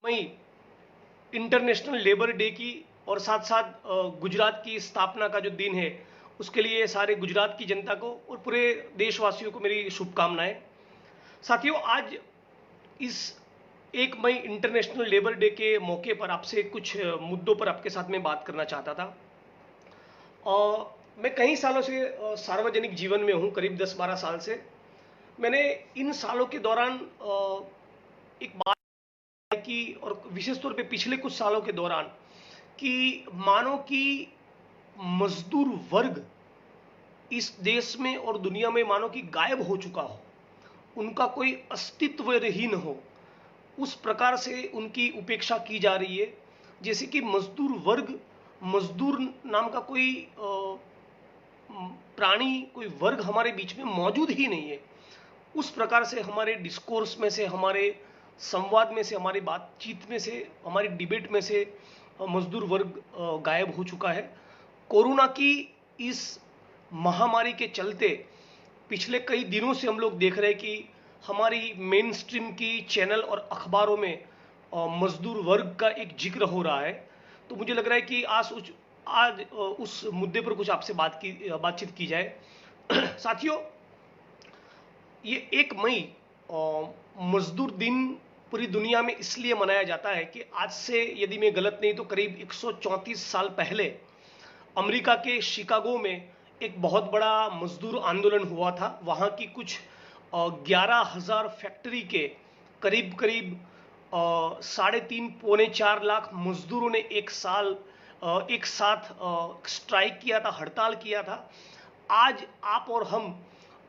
मई international labour day की और साथ साथ गुजरात की स्थापना का जो दिन है उसके लिए सारे गुजरात की जनता को और पूरे देशवासियों को मेरी शुभकामनाएं। साथियों, आज इस 1 मई इंटरनेशनल लेबर डे के मौके पर आपसे कुछ मुद्दों पर आपके साथ में बात करना चाहता था। मैं कई सालों से सार्वजनिक जीवन में हूं, करीब 10-12 साल से। मैंने इन सालों के दौरान एक बात की, और विशेष तौर पे पिछले कुछ सालों के दौरान, कि मानो कि मजदूर वर्ग इस देश में और दुनिया में मानो कि गायब हो चुका हो, उनका कोई अस्तित्व ही न हो, उस प्रकार से उनकी उपेक्षा की जा रही है। जैसे कि मजदूर वर्ग, मजदूर नाम का कोई प्राणी, कोई वर्ग हमारे बीच में मौजूद ही नहीं है। उस प्रकार से हमारे डिस्कोर्स में से, हमारे संवाद में से, हमारी बातचीत में से, हमारी डिबेट में से मजदूर वर्ग गायब हो चुका है। कोरोना की इस महामारी के चलते पिछले कई दिनों से हम लोग देख रहे हैं कि हमारी मेन स्ट्रीम की चैनल और अखबारों में मजदूर वर्ग का एक जिक्र हो रहा है। तो मुझे लग रहा है कि आज उस मुद्दे पर कुछ आपसे बातचीत की जाए। साथियों, ये 1 मई मजदूर दिन पूरी दुनिया में इसलिए मनाया जाता है कि आज से, यदि मैं गलत नहीं तो करीब 134 साल पहले अमेरिका के शिकागो में एक बहुत बड़ा मजदूर आंदोलन हुआ था। वहाँ की कुछ 11,000 फैक्ट्री के करीब करीब 3.5 पौने 4 लाख मजदूरों ने एक साथ स्ट्राइक किया था, हड़ताल किया था। आज आप और हम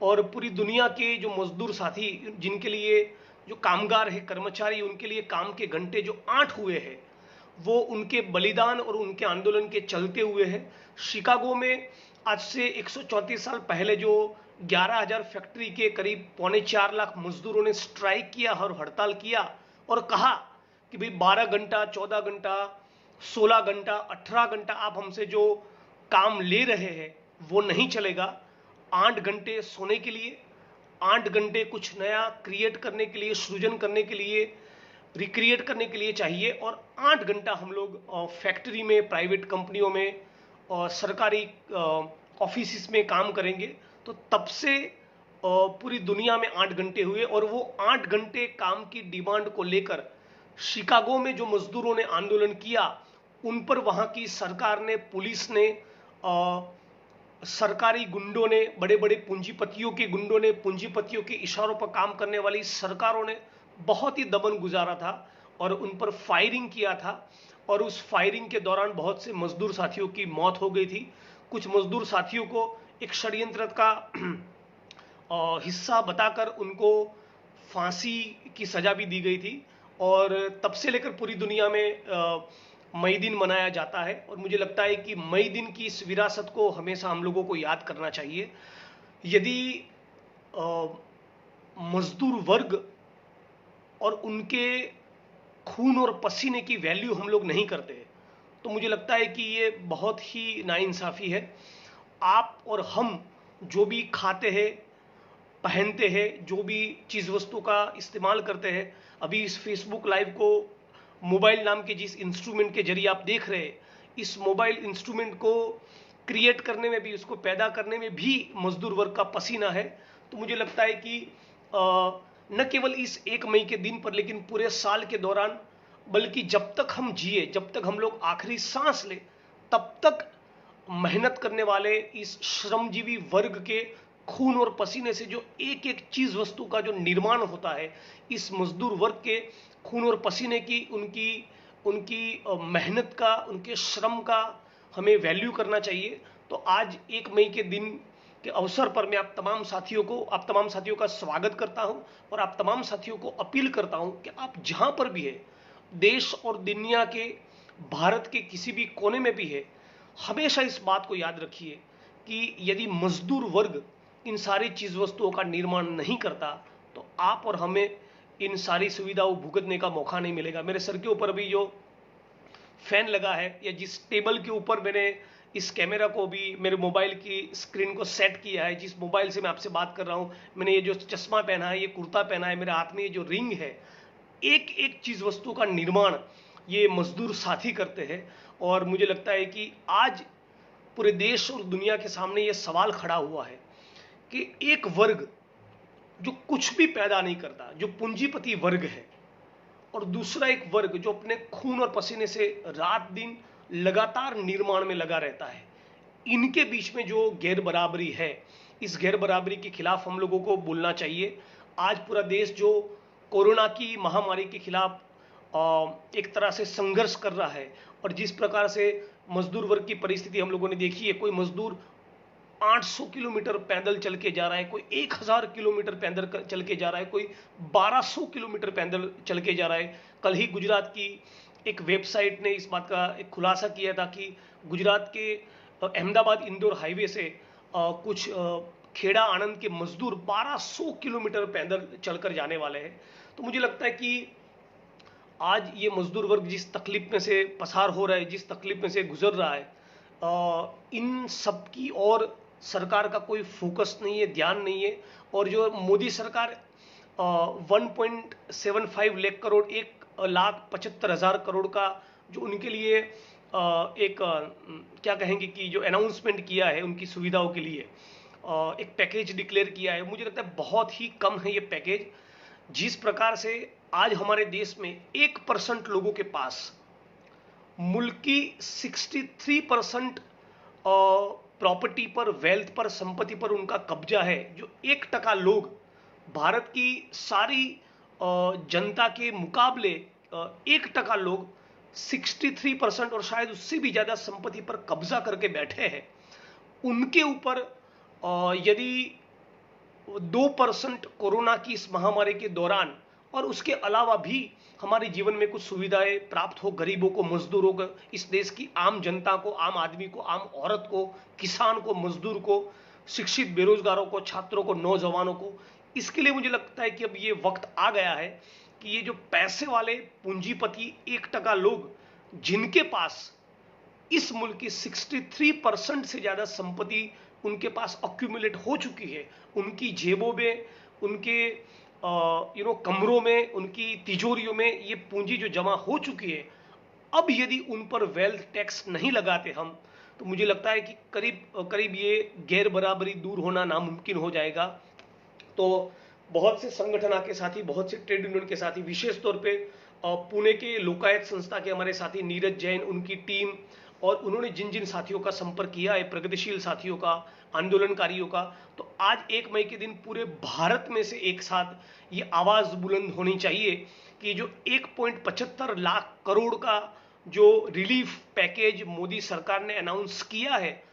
और पूरी दुनिया के जो मजदूर साथी, जिनके लिए, जो कामगार है, कर्मचारी, उनके लिए काम के घंटे जो 8 हुए हैं, वो उनके बलिदान और उनके आंदोलन के चलते हुए हैं। शिकागो में आज से 134 साल पहले जो 11,000 फैक्ट्री के करीब पौने 4 लाख मजदूरों ने स्ट्राइक किया और हड़ताल किया और कहा कि भाई 12 घंटा, 14 घंटा, 16 घंटा, 18 घंटा आप हमसे जो काम ले रहे हैं वो नहीं चलेगा। 8 घंटे सोने के लिए, 8 घंटे कुछ नया क्रिएट करने के लिए, सृजन करने के लिए, रिक्रिएट करने के लिए चाहिए, और 8 घंटा हम लोग फैक्ट्री में, प्राइवेट कंपनियों में और सरकारी ऑफिस में काम करेंगे। तो तब से पूरी दुनिया में 8 घंटे हुए, और वो 8 घंटे काम की डिमांड को लेकर शिकागो में जो मजदूरों ने आंदोलन किया, उन पर वहां की सरकार ने, पुलिस ने, सरकारी गुंडों ने, बड़े बड़े पूंजीपतियों के गुंडों ने, पूंजीपतियों के इशारों पर काम करने वाली सरकारों ने बहुत ही दमन गुजारा था और उन पर फायरिंग किया था। और उस फायरिंग के दौरान बहुत से मजदूर साथियों की मौत हो गई थी। कुछ मजदूर साथियों को एक षड्यंत्र का हिस्सा बताकर उनको फांसी की सजा भी दी गई थी। और तब से लेकर पूरी दुनिया में मई दिन मनाया जाता है। और मुझे लगता है कि मई दिन की इस विरासत को हमेशा हम लोगों को याद करना चाहिए। यदि मजदूर वर्ग और उनके खून और पसीने की वैल्यू हम लोग नहीं करते, तो मुझे लगता है कि ये बहुत ही नाइंसाफी है। आप और हम जो भी खाते हैं, पहनते हैं, जो भी चीज़ वस्तु का इस्तेमाल करते हैं, अभी इस फेसबुक लाइव को मोबाइल नाम के जिस इंस्ट्रूमेंट के जरिए आप देख रहे हैं, इस मोबाइल इंस्ट्रूमेंट को क्रिएट करने में भी, उसको पैदा करने में भी मजदूर वर्ग का पसीना है। तो मुझे लगता है कि न केवल इस 1 मई के दिन पर, लेकिन पूरे साल के दौरान, बल्कि जब तक हम जिए, जब तक हम लोग आखिरी सांस ले, तब तक मेहनत करने वाले इस श्रमजीवी वर्ग के खून और पसीने से जो एक एक चीज वस्तु का जो निर्माण होता है, इस मजदूर वर्ग के खून और पसीने की, उनकी उनकी मेहनत का, उनके श्रम का हमें वैल्यू करना चाहिए। तो आज 1 मई के दिन के अवसर पर मैं आप तमाम साथियों का स्वागत करता हूं और आप तमाम साथियों को अपील करता हूं कि आप जहां पर भी है, देश और दुनिया के, भारत के किसी भी कोने में भी है, हमेशा इस बात को याद रखिए कि यदि मजदूर वर्ग इन सारी चीज वस्तुओं का निर्माण नहीं करता, तो आप और हमें इन सारी सुविधाओं भुगतने का मौका नहीं मिलेगा। मेरे सर के ऊपर भी जो फैन लगा है, या जिस टेबल के ऊपर मैंने इस कैमरा को भी, मेरे मोबाइल की स्क्रीन को सेट किया है, जिस मोबाइल से मैं आपसे बात कर रहा हूं, मैंने ये जो चश्मा पहना है, ये कुर्ता पहना है, मेरे हाथ में ये जो रिंग है, एक एक चीज वस्तु का निर्माण ये मजदूर साथी करते हैं। और मुझे लगता है कि आज पूरे देश और दुनिया के सामने ये सवाल खड़ा हुआ है कि एक वर्ग जो कुछ भी पैदा नहीं करता, जो पूंजीपति वर्ग है, और दूसरा एक वर्ग जो अपने खून और पसीने से रात दिन लगातार निर्माण में लगा रहता है, इनके बीच में जो गैर बराबरी है, इस गैर बराबरी के खिलाफ हम लोगों को बोलना चाहिए। आज पूरा देश जो कोरोना की महामारी के खिलाफ एक तरह से संघर्ष कर रहा है, और जिस प्रकार से मजदूर वर्ग की परिस्थिति हम लोगों ने देखी है, कोई मजदूर 800 किलोमीटर पैदल चल के जा रहा है, कोई 1000 किलोमीटर पैदल चल के जा रहा है, कोई 1200 किलोमीटर पैदल चल के जा रहा है। कल ही गुजरात की एक वेबसाइट ने इस बात का एक खुलासा किया था कि गुजरात के अहमदाबाद इंदौर हाईवे से कुछ खेड़ा आनंद के मजदूर 1200 किलोमीटर पैदल चलकर जाने वाले हैं। तो मुझे लगता है कि आज ये मजदूर वर्ग जिस तकलीफ में से पसार हो रहा है, जिस तकलीफ में से गुजर रहा है, इन सब की और सरकार का कोई फोकस नहीं है, ध्यान नहीं है। और जो मोदी सरकार 1.75 लाख करोड़, 1,75,000 करोड़ का जो उनके लिए एक क्या कहेंगे कि जो अनाउंसमेंट किया है उनकी सुविधाओं के लिए, एक पैकेज डिक्लेयर किया है, मुझे लगता है बहुत ही कम है ये पैकेज। जिस प्रकार से आज हमारे देश में 1% लोगों के पास मुल्क की 63% प्रॉपर्टी पर, वेल्थ पर, संपत्ति पर उनका कब्जा है, जो 1% लोग भारत की सारी जनता के मुकाबले 1% लोग 63% और शायद उससे भी ज्यादा संपत्ति पर कब्जा करके बैठे हैं, उनके ऊपर यदि 2% कोरोना की इस महामारी के दौरान और उसके अलावा भी हमारे जीवन में कुछ सुविधाएं प्राप्त हो, गरीबों को, मजदूरों को, इस देश की आम जनता को, आम आदमी को, आम औरत को, किसान को, मजदूर को, शिक्षित बेरोजगारों को, छात्रों को, नौजवानों को, इसके लिए मुझे लगता है कि अब ये वक्त आ गया है कि ये जो पैसे वाले पूंजीपति 1% लोग, जिनके पास इस मुल्क की 63% से ज्यादा संपत्ति उनके पास अक्यूमुलेट हो चुकी है, उनकी जेबों में, उनके कमरों में, उनकी तिजोरियों में ये पूंजी जो जमा हो चुकी है, अब यदि उन पर वेल्थ टैक्स नहीं लगाते हम, तो मुझे लगता है कि करीब करीब ये गैर बराबरी दूर होना नामुमकिन हो जाएगा। तो बहुत से संगठन के साथी, बहुत से ट्रेड यूनियन के साथी, विशेष तौर पे पुणे के लोकायत संस्था के हमारे साथी नीरज जैन, उनकी टीम, और उन्होंने जिन जिन साथियों का संपर्क किया है, प्रगतिशील साथियों का, आंदोलनकारियों का, तो आज 1 मई के दिन पूरे भारत में से एक साथ ये आवाज बुलंद होनी चाहिए कि जो 1.75 लाख करोड़ का जो रिलीफ पैकेज मोदी सरकार ने अनाउंस किया है,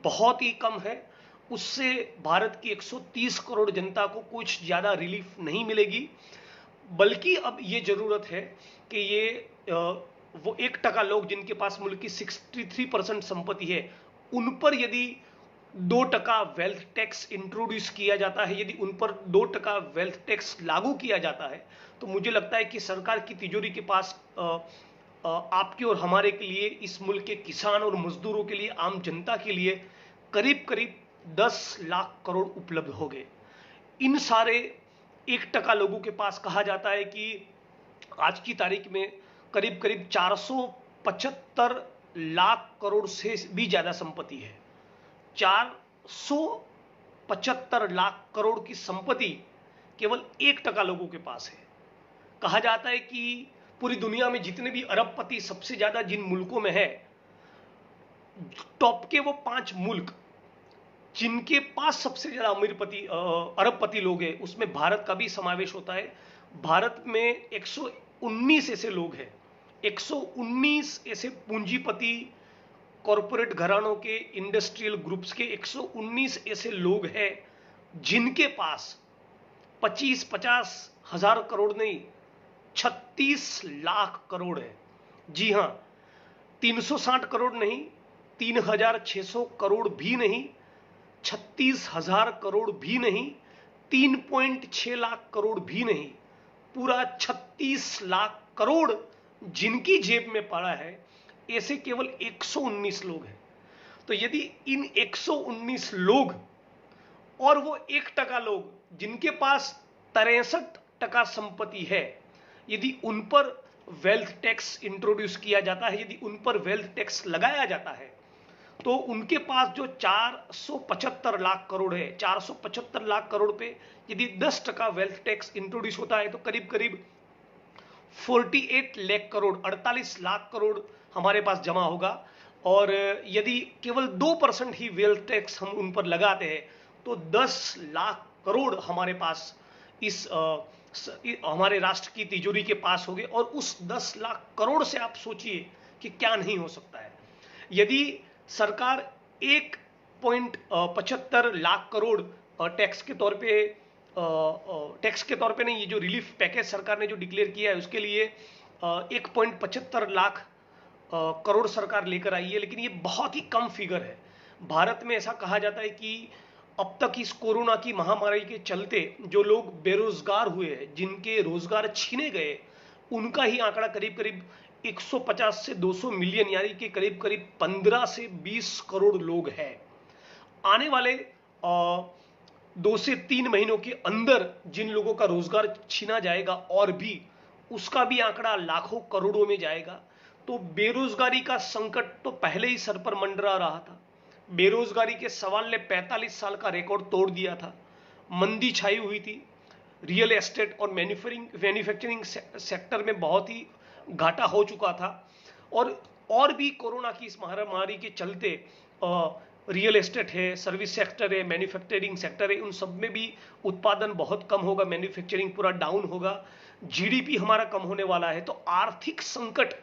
बहुत ही कम है। उससे भारत की 130 करोड़ जनता को कुछ ज्यादा रिलीफ नहीं मिलेगी, बल्कि अब ये जरूरत है कि ये वो 1% लोग जिनके पास मुल्क की 63% संपत्ति है, उन पर यदि 2% वेल्थ टैक्स इंट्रोड्यूस किया जाता है, यदि उन पर 2% वेल्थ टैक्स लागू किया जाता है, तो मुझे लगता है कि सरकार की तिजोरी के पास आपके और हमारे के लिए, इस मुल्क के किसान और मजदूरों के लिए, आम जनता के लिए करीब करीब 10 लाख करोड़ उपलब्ध हो गए। इन सारे 1% लोगों के पास कहा जाता है कि आज की तारीख में करीब करीब 475 लाख करोड़ से भी ज्यादा संपत्ति है। 475 लाख करोड़ की संपत्ति केवल 1% लोगों के पास है। कहा जाता है कि पूरी दुनिया में जितने भी अरबपति सबसे ज्यादा जिन मुल्कों में है, टॉप के वो 5 मुल्क जिनके पास सबसे ज्यादा अरबपति लोग हैं, उसमें भारत का भी समावेश होता है। भारत में 119 ऐसे लोग हैं, 119 ऐसे पूंजीपति, कॉरपोरेट घरानों के, इंडस्ट्रियल ग्रुप्स के 119 ऐसे लोग हैं जिनके पास 25-50 हजार करोड़ नहीं, 36 लाख करोड़ है। जी हां, 360 करोड़ नहीं, 3600 करोड़ भी नहीं, 36,000 करोड़ भी नहीं, 3.6 लाख करोड़ भी नहीं, पूरा 36 लाख करोड़ जिनकी जेब में पड़ा है, ऐसे केवल 119 लोग हैं। तो यदि इन 119 लोग और वो 1% लोग जिनके पास 63% संपत्ति है, यदि उन पर वेल्थ टैक्स इंट्रोड्यूस किया जाता है, यदि उन पर वेल्थ टैक्स लगाया जाता है, तो उनके पास जो 475 लाख करोड़ है, 475 लाख करोड़ पे यदि 10% वेल्थ टैक्स इंट्रोड्यूस होता है तो करीब करीब 48 लाख करोड़, 48 लाख करोड़ हमारे पास जमा होगा। और यदि केवल 2% ही वेल्थ टैक्स हम उन पर लगाते हैं तो 10 लाख करोड़ हमारे पास इस हमारे राष्ट्र की तिजोरी के पास होंगे। और उस 10 लाख करोड़ से आप सोचिए कि क्या नहीं हो सकता है। यदि सरकार 1.75 लाख करोड़ टैक्स के तौर पे, टैक्स के तौर पे नहीं, ये जो रिलीफ पैकेज सरकार ने जो डिक्लेयर किया है उसके लिए 1.75 लाख करोड़ सरकार लेकर आई है, लेकिन ये बहुत ही कम फिगर है। भारत में ऐसा कहा जाता है कि अब तक इस कोरोना की महामारी के चलते जो लोग बेरोजगार हुए हैं, जिनके रोजगार छीने गए, उनका ही आंकड़ा करीब करीब 150 से 200 मिलियन, यानी कि करीब करीब 15 से 20 करोड़ लोग हैं। आने वाले 2 से 3 महीनों के अंदर जिन लोगों का रोजगार छीना जाएगा और भी, उसका भी आंकड़ा लाखों करोड़ों में जाएगा। तो बेरोजगारी का संकट तो पहले ही सर पर मंडरा रहा था। बेरोजगारी के सवाल ने 45 साल का रिकॉर्ड तोड़ दिया था। मंदी छाई हुई थी। रियल एस्टेट और मैन्युफैक्चरिंग सेक्टर में बहुत ही घाटा हो चुका था। और भी कोरोना की इस महामारी के चलते रियल एस्टेट है, सर्विस सेक्टर है, मैन्युफैक्चरिंग सेक्टर है, उन सब में भी उत्पादन बहुत कम होगा, मैन्युफैक्चरिंग पूरा डाउन होगा, जीडीपी हमारा कम होने वाला है। तो आर्थिक संकट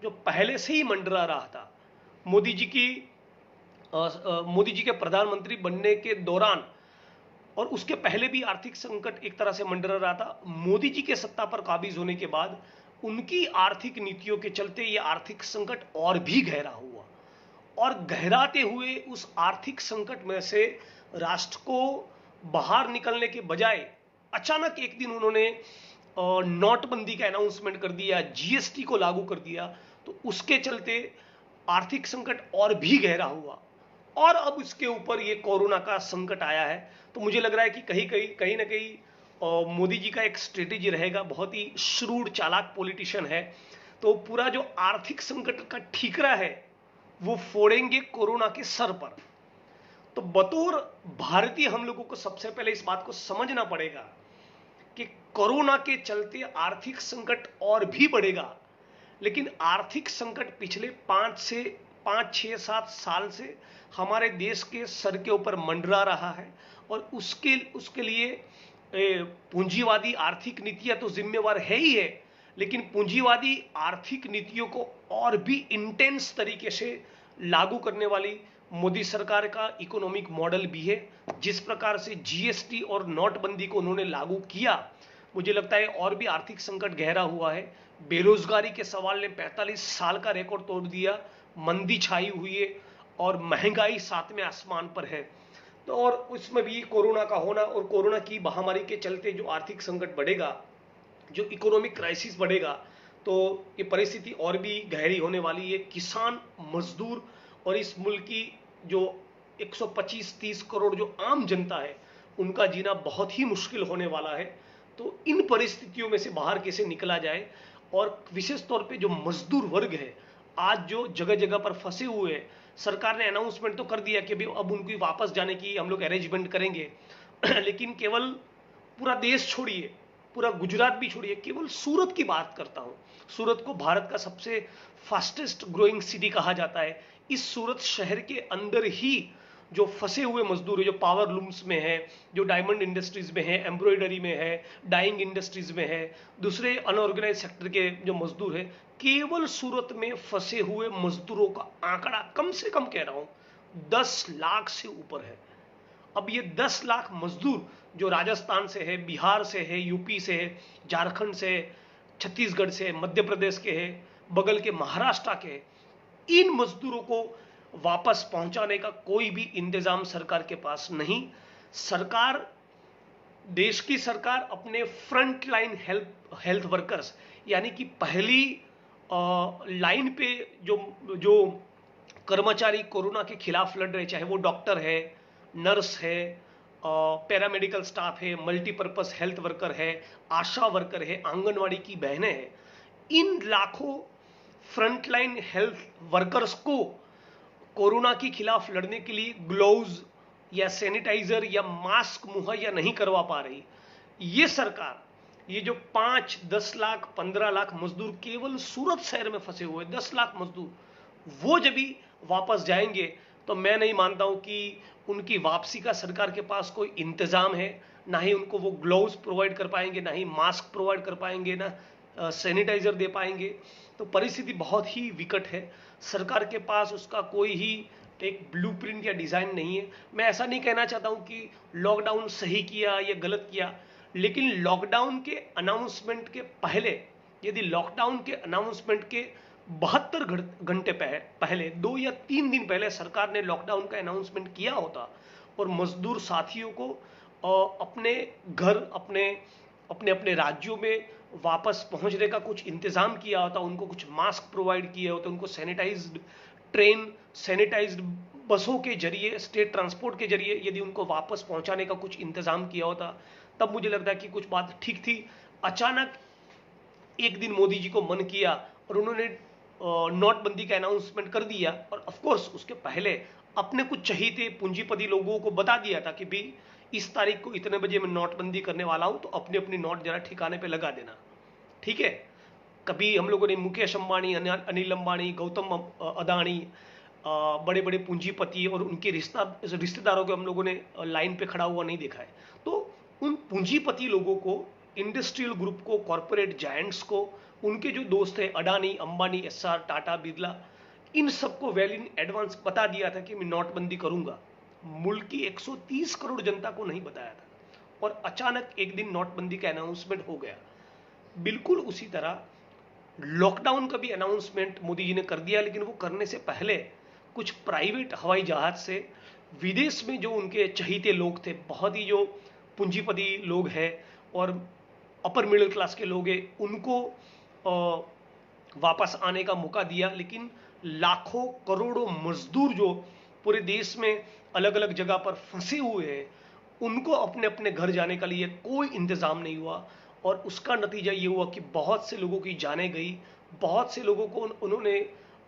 जो पहले से ही मंडरा रहा था, मोदी जी के प्रधानमंत्री बनने के दौरान और उसके पहले भी आर्थिक संकट एक तरह से मंडरा रहा था। मोदी जी के सत्ता पर काबिज होने के बाद उनकी आर्थिक नीतियों के चलते यह आर्थिक संकट और भी गहरा हुआ, और गहराते हुए उस आर्थिक संकट में से राष्ट्र को बाहर निकलने के बजाय अचानक एक दिन उन्होंने नोटबंदी का अनाउंसमेंट कर दिया, जीएसटी को लागू कर दिया। तो उसके चलते आर्थिक संकट और भी गहरा हुआ, और अब इसके ऊपर ये कोरोना का संकट आया है। तो मुझे लग रहा है कि कहीं ना कहीं मोदी जी का एक स्ट्रेटेजी रहेगा। बहुत ही श्रूड चालाक पॉलिटिशियन है। तो पूरा जो आर्थिक संकट का ठीकरा है वो फोड़ेंगे कोरोना के सर पर। तो बतौर भारतीय हम लोगों को सबसे पहले इस बात को समझना पड़ेगा कि कोरोना के चलते आर्थिक संकट और भी बढ़ेगा, लेकिन आर्थिक संकट पिछले 5-6-7 साल से हमारे देश के सर के ऊपर मंडरा रहा है। और उसके लिए पूंजीवादी आर्थिक नीतियां तो जिम्मेवार है ही है, लेकिन पूंजीवादी आर्थिक नीतियों को और भी इंटेंस तरीके से लागू करने वाली मोदी सरकार का इकोनॉमिक मॉडल भी है। जिस प्रकार से जीएसटी और नोटबंदी को उन्होंने लागू किया, मुझे लगता है और भी आर्थिक संकट गहरा हुआ है। बेरोजगारी के सवाल ने 45 साल का रिकॉर्ड तोड़ दिया, मंदी छाई हुई है और महंगाई 7वें आसमान पर है। तो और उसमें भी कोरोना का होना और कोरोना की महामारी के चलते जो आर्थिक संकट बढ़ेगा, जो इकोनॉमिक क्राइसिस बढ़ेगा, तो ये परिस्थिति और भी गहरी होने वाली है। किसान, मजदूर और इस मुल्क की जो 125-30 करोड़ जो आम जनता है, उनका जीना बहुत ही मुश्किल होने वाला है। तो इन परिस्थितियों में से बाहर कैसे निकला जाए, और विशेष तौर पे जो मजदूर वर्ग है आज जो जगह जगह पर फंसे हुए हैं, सरकार ने अनाउंसमेंट तो कर दिया कि अब उनकी वापस जाने की हम लोग अरेंजमेंट करेंगे लेकिन केवल पूरा देश छोड़िए, पूरा गुजरात भी छोड़िए, केवल सूरत की बात करता हूं। सूरत को भारत का सबसे फास्टेस्ट ग्रोइंग सिटी कहा जाता है। इस सूरत शहर के अंदर ही जो फंसे हुए मजदूर है, जो पावर लूम्स में है, जो डायमंड इंडस्ट्रीज में है, एम्ब्रॉयडरी में है, डाइंग इंडस्ट्रीज में है, दूसरे अनऑर्गेनाइज सेक्टर के जो मजदूर है, केवल सूरत में फंसे हुए मजदूरों का आंकड़ा कम से कम कह रहा हूं 10 लाख से ऊपर है। अब ये 10 लाख मजदूर जो राजस्थान से है, बिहार से है, यूपी से है, झारखंड से, छत्तीसगढ़ से, मध्य प्रदेश के है, बगल के महाराष्ट्र के है, इन मजदूरों को वापस पहुंचाने का कोई भी इंतजाम सरकार के पास नहीं। सरकार, देश की सरकार अपने फ्रंट लाइन हेल्थ वर्कर्स, यानी कि पहली लाइन पे जो कर्मचारी कोरोना के खिलाफ लड़ रहे, चाहे वो डॉक्टर है, नर्स है, पैरामेडिकल स्टाफ है, मल्टीपर्पस हेल्थ वर्कर है, आशा वर्कर है, आंगनवाड़ी की बहनें हैं, इन लाखों फ्रंटलाइन हेल्थ वर्कर्स को कोरोना के खिलाफ लड़ने के लिए ग्लोव्स या सैनिटाइजर या मास्क मुहैया नहीं करवा पा रही। ये सरकार, ये जो 5, 10 लाख, 15 लाख मजदूर केवल सूरत शहर में फंसे हुए 10 लाख मजदूर, वो जब भी वापस जाएंगे तो मैं नहीं मानता हूं कि उनकी वापसी का सरकार के पास कोई इंतजाम है। ना ही उनको वो ग्लोव्स प्रोवाइड कर पाएंगे, ना ही मास्क प्रोवाइड कर पाएंगे, ना सैनिटाइजर दे पाएंगे। तो परिस्थिति बहुत ही विकट है। सरकार के पास उसका कोई ही एक ब्लूप्रिंट या डिजाइन नहीं है। मैं ऐसा नहीं कहना चाहता हूं कि लॉकडाउन सही किया या गलत किया, लेकिन लॉकडाउन के अनाउंसमेंट के पहले, यदि लॉकडाउन के अनाउंसमेंट के 72 घंटे पहले 2 या 3 दिन पहले सरकार ने लॉकडाउन का अनाउंसमेंट किया होता और मजदूर साथियों को अपने घर, अपने अपने अपने राज्यों में वापस पहुंचने का कुछ इंतजाम किया होता, उनको कुछ मास्क प्रोवाइड किए होते, उनको सैनिटाइज्ड ट्रेन, सैनिटाइज्ड बसों के जरिए, स्टेट ट्रांसपोर्ट के जरिए यदि उनको वापस पहुंचाने का कुछ इंतजाम किया होता, तब मुझे लगता है कि कुछ बात ठीक थी। अचानक एक दिन मोदी जी को मन किया और उन्होंने नोटबंदी का अनाउंसमेंट कर दिया, और ऑफ कोर्स उसके पहले अपने कुछ चहीते पूंजीपति लोगों को बता दिया था कि भाई इस तारीख को इतने बजे मैं नोटबंदी करने वाला हूं, तो अपनी अपनी नोट जरा ठिकाने पे लगा देना, ठीक है। कभी हम लोगों ने मुकेश अंबानी, अनिल अंबानी, गौतम अदानी, बड़े बड़े पूंजीपति और उनके रिश्तेदारों को हम लोगों ने लाइन पे खड़ा हुआ नहीं देखा है। तो उन पूंजीपति लोगों को, इंडस्ट्रियल ग्रुप को, कॉरपोरेट जायंट्स को, उनके जो दोस्त हैं अडानी, अंबानी, एसआर, टाटा, बिरला, इन सबको वेल इन एडवांस बता दिया था कि मैं नोटबंदी करूंगा। मुल्क की 130 करोड़ जनता को नहीं बताया था, और अचानक एक दिन नोटबंदी का अनाउंसमेंट हो गया। बिल्कुल उसी तरह लॉकडाउन का भी अनाउंसमेंट मोदी जी ने कर दिया, लेकिन वो करने से पहले कुछ प्राइवेट हवाई जहाज से विदेश में जो उनके चहीते लोग थे, बहुत ही जो पूंजीपति लोग हैं और अपर मिडिल क्लास के लोग हैं, उनको वापस आने का मौका दिया। लेकिन लाखों करोड़ों मजदूर जो पूरे देश में अलग अलग जगह पर फंसे हुए हैं, उनको अपने अपने घर जाने के लिए कोई इंतजाम नहीं हुआ, और उसका नतीजा ये हुआ कि बहुत से लोगों की जानें गई, बहुत से लोगों को उन्होंने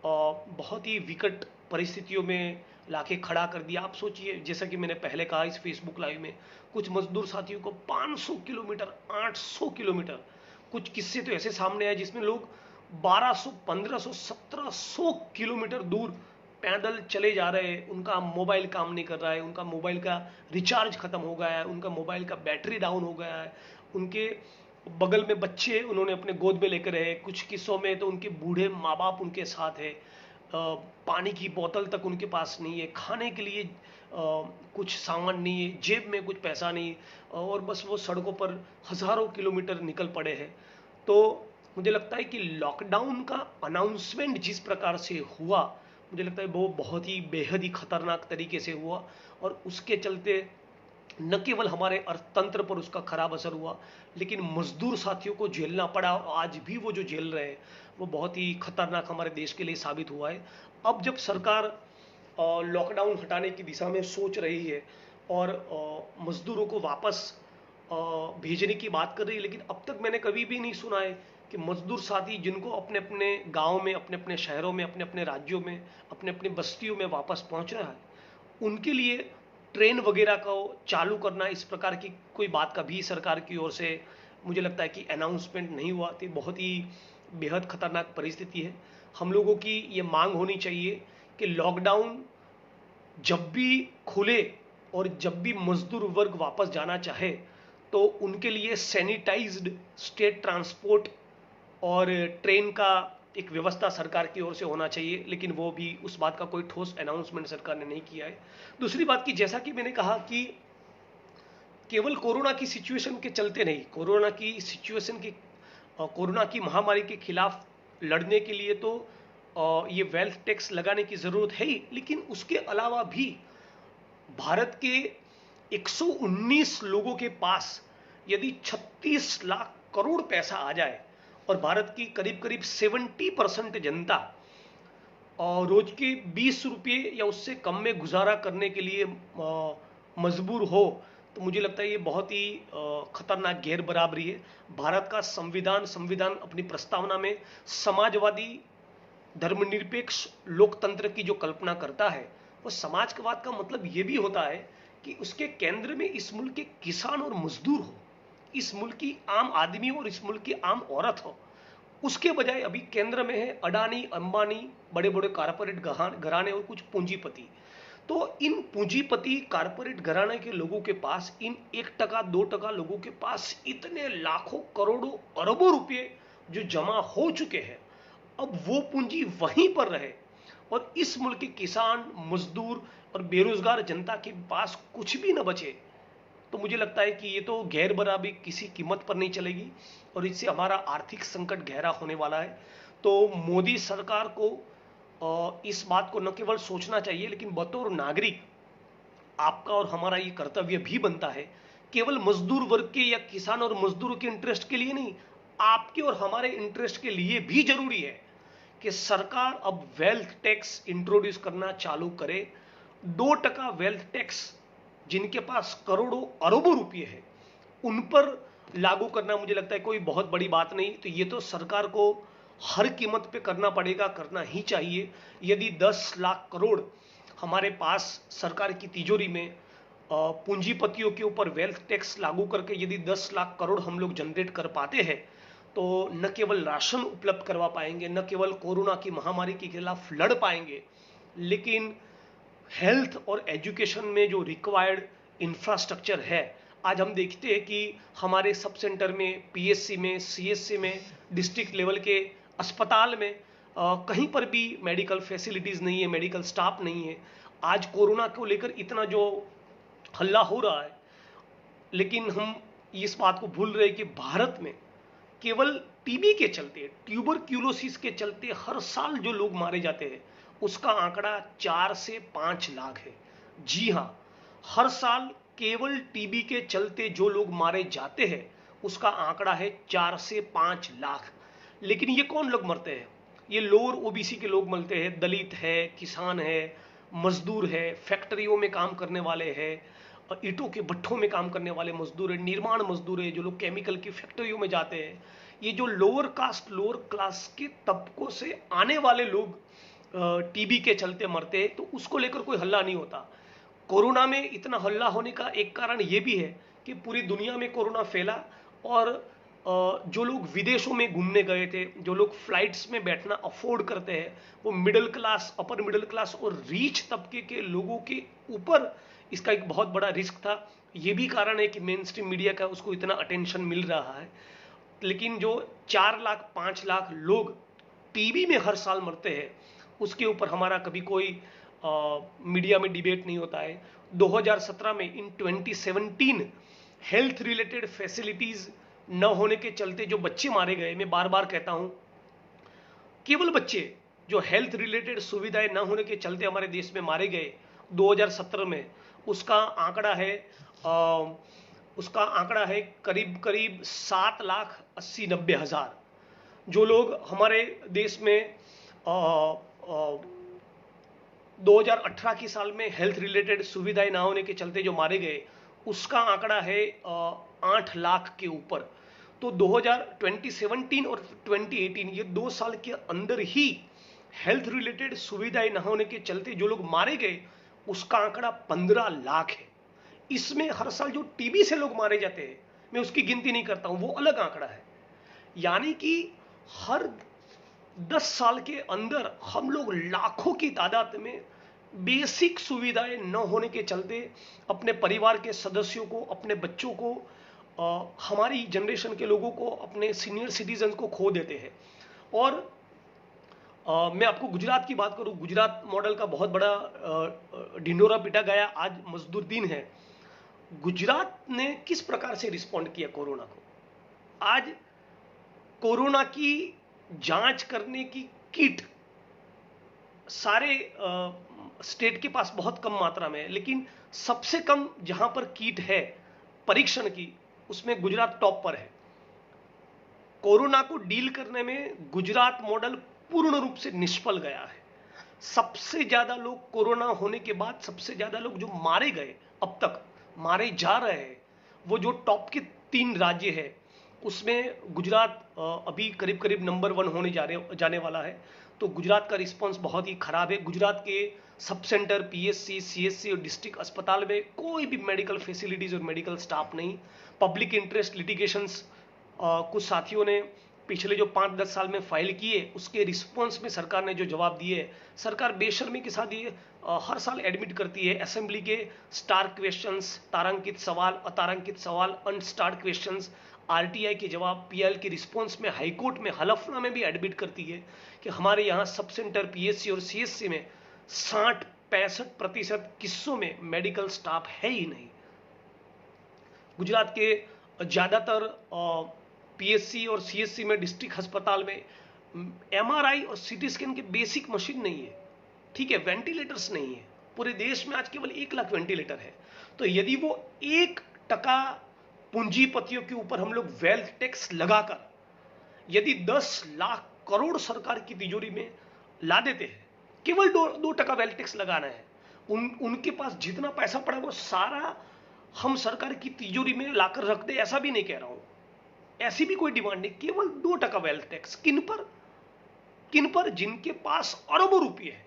बहुत ही विकट परिस्थितियों में लाके खड़ा कर दिया। आप सोचिए, जैसा कि मैंने पहले कहा इस फेसबुक लाइव में, कुछ मजदूर साथियों को 500 किलोमीटर, 800 किलोमीटर, कुछ किस्से तो ऐसे सामने आए जिसमें लोग 1200, 1500, 1700 किलोमीटर दूर पैदल चले जा रहे हैं। उनका मोबाइल काम नहीं कर रहा है, उनका मोबाइल का रिचार्ज खत्म हो गया है, उनका मोबाइल का बैटरी डाउन हो गया है, उनके बगल में बच्चे उन्होंने अपने गोद में लेकर है, कुछ किस्सों में तो उनके बूढ़े माँ बाप उनके साथ है, पानी की बोतल तक उनके पास नहीं है, खाने के लिए कुछ सामान नहीं है, जेब में कुछ पैसा नहीं, और बस वो सड़कों पर हजारों किलोमीटर निकल पड़े हैं। तो मुझे लगता है कि लॉकडाउन का अनाउंसमेंट जिस प्रकार से हुआ, मुझे लगता है वो बहुत ही बेहद ही खतरनाक तरीके से हुआ, और उसके चलते न केवल हमारे अर्थतंत्र पर उसका खराब असर हुआ, लेकिन मजदूर साथियों को झेलना पड़ा, और आज भी वो जो झेल रहे हैं वो बहुत ही खतरनाक हमारे देश के लिए साबित हुआ है। अब जब सरकार लॉकडाउन हटाने की दिशा में सोच रही है और मजदूरों को वापस भेजने की बात कर रही है, लेकिन अब तक मैंने कभी भी नहीं सुना है कि मजदूर साथी जिनको अपने अपने गाँव में, अपने अपने शहरों में, अपने अपने राज्यों में, अपने अपने बस्तियों में वापस पहुंच रहा है, उनके लिए ट्रेन वगैरह को चालू करना, इस प्रकार की कोई बात कभी सरकार की ओर से मुझे लगता है कि अनाउंसमेंट नहीं हुआ। तो बहुत ही बेहद खतरनाक परिस्थिति है। हम लोगों की ये मांग होनी चाहिए कि लॉकडाउन जब भी खुले और जब भी मजदूर वर्ग वापस जाना चाहे, तो उनके लिए सैनिटाइज्ड स्टेट ट्रांसपोर्ट और ट्रेन का एक व्यवस्था सरकार की ओर से होना चाहिए, लेकिन वो भी, उस बात का कोई ठोस अनाउंसमेंट सरकार ने नहीं किया है। दूसरी बात की, जैसा कि मैंने कहा कि केवल कोरोना की सिचुएशन के चलते नहीं, कोरोना की सिचुएशन की, कोरोना की महामारी के खिलाफ लड़ने के लिए तो ये वेल्थ टैक्स लगाने की जरूरत है ही, लेकिन उसके अलावा भी भारत के 119 लोगों के पास यदि 36 लाख करोड़ पैसा आ जाए और भारत की करीब करीब 70% जनता और रोज के 20 रुपये या उससे कम में गुजारा करने के लिए मजबूर हो, तो मुझे लगता है ये बहुत ही खतरनाक गैर बराबरी है। भारत का संविधान अपनी प्रस्तावना में समाजवादी धर्मनिरपेक्ष लोकतंत्र की जो कल्पना करता है, वो समाजवाद का मतलब ये भी होता है कि उसके केंद्र में इस मुल्क के किसान और मजदूर हो, इस मुल्क की आम आदमी और इस मुल्क की आम औरत हो। उसके बजाय अभी केंद्र में है अडानी अंबानी, बड़े बड़े कारपोरेट घराने और कुछ पूंजीपति। तो इन पूंजीपति कारपोरेट घराने के लोगों के पास, इन 1% 2% लोगों के पास इतने लाखों करोड़ों अरबों रुपए जो जमा हो चुके हैं, अब वो पूंजी वहीं पर रहे और इस मुल्क के किसान मजदूर और बेरोजगार जनता के पास कुछ भी न बचे, तो मुझे लगता है कि ये तो गैर बराबरी किसी कीमत पर नहीं चलेगी और इससे हमारा आर्थिक संकट गहरा होने वाला है। तो मोदी सरकार को इस बात को न केवल सोचना चाहिए, लेकिन बतौर नागरिक आपका और हमारा ये कर्तव्य भी बनता है, केवल मजदूर वर्ग के या किसान और मजदूरों के इंटरेस्ट के लिए नहीं, आपके और हमारे इंटरेस्ट के लिए भी जरूरी है कि सरकार अब वेल्थ टैक्स इंट्रोड्यूस करना चालू करे। 2% वेल्थ टैक्स जिनके पास करोड़ों अरबों रुपए है, उन पर लागू करना मुझे लगता है कोई बहुत बड़ी बात नहीं। तो ये तो सरकार को हर कीमत पे करना पड़ेगा, करना ही चाहिए। यदि 10 लाख करोड़ हमारे पास सरकार की तिजोरी में पूंजीपतियों के ऊपर वेल्थ टैक्स लागू करके यदि 10 लाख करोड़ हम लोग जनरेट कर पाते हैं, तो न केवल राशन उपलब्ध करवा पाएंगे, न केवल कोरोना की महामारी के खिलाफ लड़ पाएंगे, लेकिन हेल्थ और एजुकेशन में जो रिक्वायर्ड इंफ्रास्ट्रक्चर है, आज हम देखते हैं कि हमारे सब सेंटर में, पीएससी में, सीएससी में, डिस्ट्रिक्ट लेवल के अस्पताल में कहीं पर भी मेडिकल फैसिलिटीज नहीं है, मेडिकल स्टाफ नहीं है। आज कोरोना को लेकर इतना जो हल्ला हो रहा है, लेकिन हम इस बात को भूल रहे हैं कि भारत में केवल टीबी के चलते, ट्यूबरक्यूलोसिस के चलते हर साल जो लोग मारे जाते हैं, उसका आंकड़ा 4 से 5 लाख है। जी हां, हर साल केवल टीबी के चलते जो लोग मारे जाते हैं, उसका आंकड़ा है 4 से 5 लाख। लेकिन ये कौन लोग मरते हैं? ये लोअर ओबीसी के लोग मरते हैं, दलित है, किसान है, मजदूर है, फैक्ट्रियों में काम करने वाले हैं, ईंटों के भट्ठों में काम करने वाले मजदूर है, निर्माण मजदूर है, जो लोग केमिकल की फैक्ट्रियों में जाते हैं। ये जो लोअर कास्ट लोअर क्लास के तबकों से आने वाले लोग टीबी के चलते मरते हैं, तो उसको लेकर कोई हल्ला नहीं होता। कोरोना में इतना हल्ला होने का एक कारण यह भी है कि पूरी दुनिया में कोरोना फैला और जो लोग विदेशों में घूमने गए थे, जो लोग फ्लाइट्स में बैठना अफोर्ड करते हैं, वो middle class, upper middle class और रीच तबके के लोगों के ऊपर इसका एक बहुत बड़ा रिस्क था। ये भी कारण है कि मेन स्ट्रीम मीडिया का उसको इतना अटेंशन मिल रहा है। लेकिन जो 4 लाख 5 लाख लोग टीबी में हर साल मरते हैं, उसके ऊपर हमारा कभी कोई मीडिया में डिबेट नहीं होता है। 2017 में, इन 2017, हेल्थ रिलेटेड फैसिलिटीज न होने के चलते जो बच्चे मारे गए, मैं बार बार कहता हूं, केवल बच्चे जो हेल्थ रिलेटेड सुविधाएं न होने के चलते हमारे देश में मारे गए 2017 में, उसका आंकड़ा है करीब करीब 7,80,90,000। जो लोग हमारे देश में 2018 की साल में हेल्थ रिलेटेड सुविधाएं ना होने के चलते जो मारे गए, उसका आंकड़ा है 8 लाख के ऊपर। तो 2017 और 2018, ये 2 साल के अंदर ही हेल्थ रिलेटेड सुविधाएं न होने के चलते जो लोग मारे गए, उसका आंकड़ा 15 लाख है। इसमें हर साल जो टीबी से लोग मारे जाते हैं, मैं उसकी गिनती नहीं करता हूं, वो अलग आंकड़ा है। यानी कि हर 10 साल के अंदर हम लोग लाखों की तादाद में बेसिक सुविधाएं न होने के चलते अपने परिवार के सदस्यों को, अपने बच्चों को, हमारी जनरेशन के लोगों को, अपने सीनियर सिटीजन को खो देते हैं। और मैं आपको गुजरात की बात करूं, गुजरात मॉडल का बहुत बड़ा ढिंडोरा पिटा गया। आज मजदूर दिन है। गुजरात ने किस प्रकार से रिस्पॉन्ड किया कोरोना को? आज कोरोना की जांच करने की किट सारे स्टेट के पास बहुत कम मात्रा में है, लेकिन सबसे कम जहां पर किट है परीक्षण की, उसमें गुजरात टॉप पर है। कोरोना को डील करने में गुजरात मॉडल पूर्ण रूप से निष्फल गया है। सबसे ज्यादा लोग कोरोना होने के बाद, सबसे ज्यादा लोग जो मारे गए अब तक, मारे जा रहे हैं, वो जो टॉप के 3 राज्य है उसमें गुजरात अभी करीब करीब नंबर 1 होने जाने वाला है। तो गुजरात का रिस्पांस बहुत ही खराब है। गुजरात के सब सेंटर, पीएससी, सीएससी और डिस्ट्रिक्ट अस्पताल में कोई भी मेडिकल फैसिलिटीज और मेडिकल स्टाफ नहीं। पब्लिक इंटरेस्ट लिटिगेशंस कुछ साथियों ने पिछले जो 5-10 साल में फाइल किए, उसके रिस्पॉन्स में सरकार ने जो जवाब दिए, सरकार बेशर्मी के साथ ये हर साल एडमिट करती है। असेंबली के स्टार क्वेश्चंस, तारांकित सवाल, अतारांकित सवाल, अनस्टार्ड क्वेश्चंस, आरटीआई के जवाब, पीएल के रिस्पॉन्स में हाईकोर्ट में हलफनामे भी एडमिट करती है कि हमारे यहाँ सब सेंटर, पीएससी और सीएससी में 60-65% किस्सों में मेडिकल स्टाफ है ही नहीं। गुजरात के ज्यादातर पीएससी और सीएससी में, डिस्ट्रिक्ट अस्पताल में एमआरआई और सीटी स्कैन के बेसिक मशीन नहीं है, ठीक है, वेंटिलेटर्स नहीं है। पूरे देश में आज केवल 1 लाख वेंटिलेटर है। तो यदि वो 1% पूंजीपतियों के ऊपर हम लोग वेल्थ टैक्स लगाकर यदि 10 लाख करोड़ सरकार की तिजोरी में ला देते हैं, केवल 2% वेल्थ टैक्स लगाना है, उनके पास जितना पैसा पड़ा वो सारा हम सरकार की तिजोरी में लाकर रख दे, ऐसा भी नहीं कह रहा हूं, ऐसी भी कोई डिमांड नहीं। केवल 2% वेल्थ टैक्स किन पर? जिनके पास अरबों रुपये है।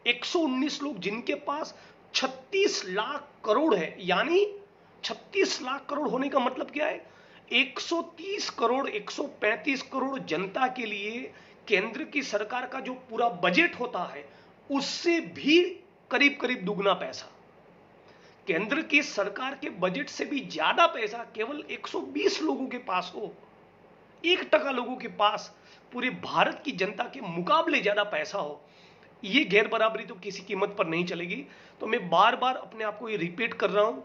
119 लोग जिनके पास 36 लाख करोड़ है, यानी 36 लाख करोड़ होने का मतलब क्या है? 130 करोड़, 135 करोड़ जनता के लिए केंद्र की सरकार का जो पूरा बजट होता है उससे भी करीब करीब दुगना पैसा, केंद्र की सरकार के बजट से भी ज्यादा पैसा केवल 120 लोगों के पास हो, 1% लोगों के पास पूरे भारत की जनता के मुकाबले ज्यादा पैसा हो, ये गैर बराबरी तो किसी कीमत पर नहीं चलेगी। तो मैं बार बार अपने आप को ये रिपीट कर रहा हूं,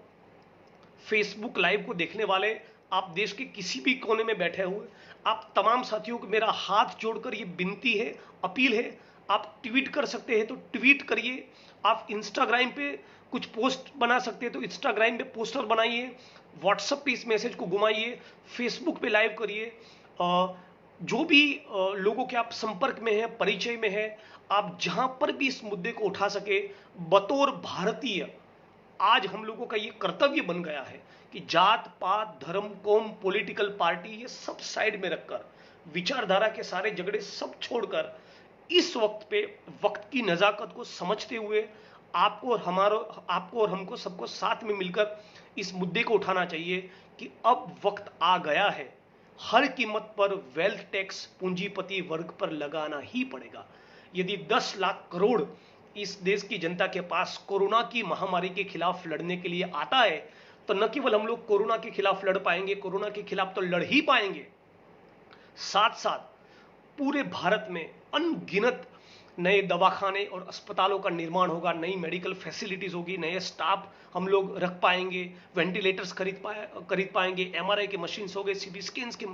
फेसबुक लाइव को देखने वाले आप देश के किसी भी कोने में बैठे हुए आप तमाम साथियों को मेरा हाथ जोड़कर ये विनती है, अपील है, आप ट्वीट कर सकते हैं तो ट्वीट करिए, आप इंस्टाग्राम पे कुछ पोस्ट बना सकते हैं तो इंस्टाग्राम पे पोस्टर बनाइए, व्हाट्सएप पे इस मैसेज को घुमाइए, फेसबुक पे लाइव करिए, जो भी लोगों के आप संपर्क में हैं, परिचय में हैं, आप जहां पर भी इस मुद्दे को उठा सके, बतौर भारतीय आज हम लोगों का ये कर्तव्य बन गया है कि जात पात, धर्म, कौम, पॉलिटिकल पार्टी ये सब साइड में रखकर, विचारधारा के सारे झगड़े सब छोड़कर इस वक्त पे वक्त की नजाकत को समझते हुए आपको और हमको सबको साथ में मिलकर इस मुद्दे को उठाना चाहिए कि अब वक्त आ गया है, हर कीमत पर वेल्थ टैक्स पूंजीपति वर्ग पर लगाना ही पड़ेगा। यदि 10 लाख करोड़ इस देश की जनता के पास कोरोना की महामारी के खिलाफ लड़ने के लिए आता है, तो न केवल हम लोग कोरोना के खिलाफ लड़ पाएंगे, कोरोना के खिलाफ तो लड़ ही पाएंगे, साथ साथ पूरे भारत में अनगिनत नए दवाखाने और अस्पतालों का निर्माण होगा, नई मेडिकल फैसिलिटीज होगी, नए स्टाफ हम लोग रख पाएंगे, वेंटिलेटर्स खरीद पाएंगे, एमआरआई के मशीन हो गए, सीटी स्कैन्स के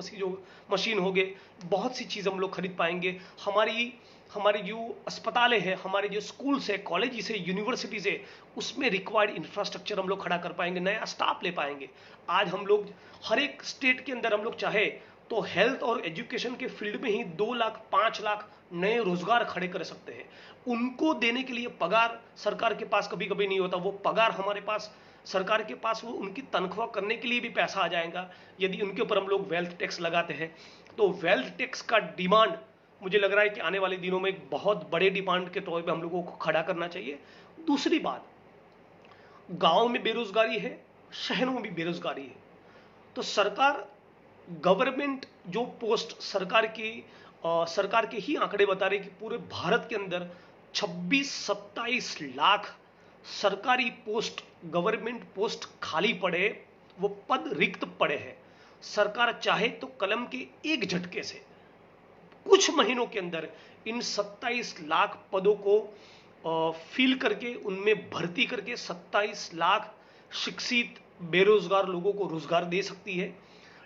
मशीन हो गए, बहुत सी चीज़ हम लोग खरीद पाएंगे। हमारी जो अस्पतालें हैं, हमारे जो स्कूल्स है, कॉलेज है, यूनिवर्सिटीज है, उसमें रिक्वायर्ड इंफ्रास्ट्रक्चर हम लोग खड़ा कर पाएंगे, नया स्टाफ ले पाएंगे। आज हम लोग हर एक स्टेट के अंदर हम लोग चाहे तो हेल्थ और एजुकेशन के फील्ड में ही 2 लाख 5 लाख नए रोजगार खड़े कर सकते हैं। उनको देने के लिए पगार सरकार के पास कभी कभी नहीं होता, वो पगार हमारे पास, सरकार के पास वो उनकी तनख्वाह करने के लिए भी पैसा आ जाएगा यदि उनके ऊपर हम लोग वेल्थ टैक्स लगाते हैं। तो वेल्थ टैक्स का डिमांड मुझे लग रहा है कि आने वाले दिनों में एक बहुत बड़े डिमांड के तौर पे हम लोगों को खड़ा करना चाहिए। दूसरी बात, गांव में बेरोजगारी है, शहरों में भी बेरोजगारी है, तो सरकार, गवर्नमेंट जो पोस्ट सरकार के ही आंकड़े बता रहे कि पूरे भारत के अंदर 26-27 लाख सरकारी पोस्ट, गवर्नमेंट पोस्ट खाली पड़े, वो पद रिक्त पड़े हैं। सरकार चाहे तो कलम के एक झटके से कुछ महीनों के अंदर इन 27 लाख पदों को फिल करके, उनमें भर्ती करके 27 लाख शिक्षित बेरोजगार लोगों को रोजगार दे सकती है।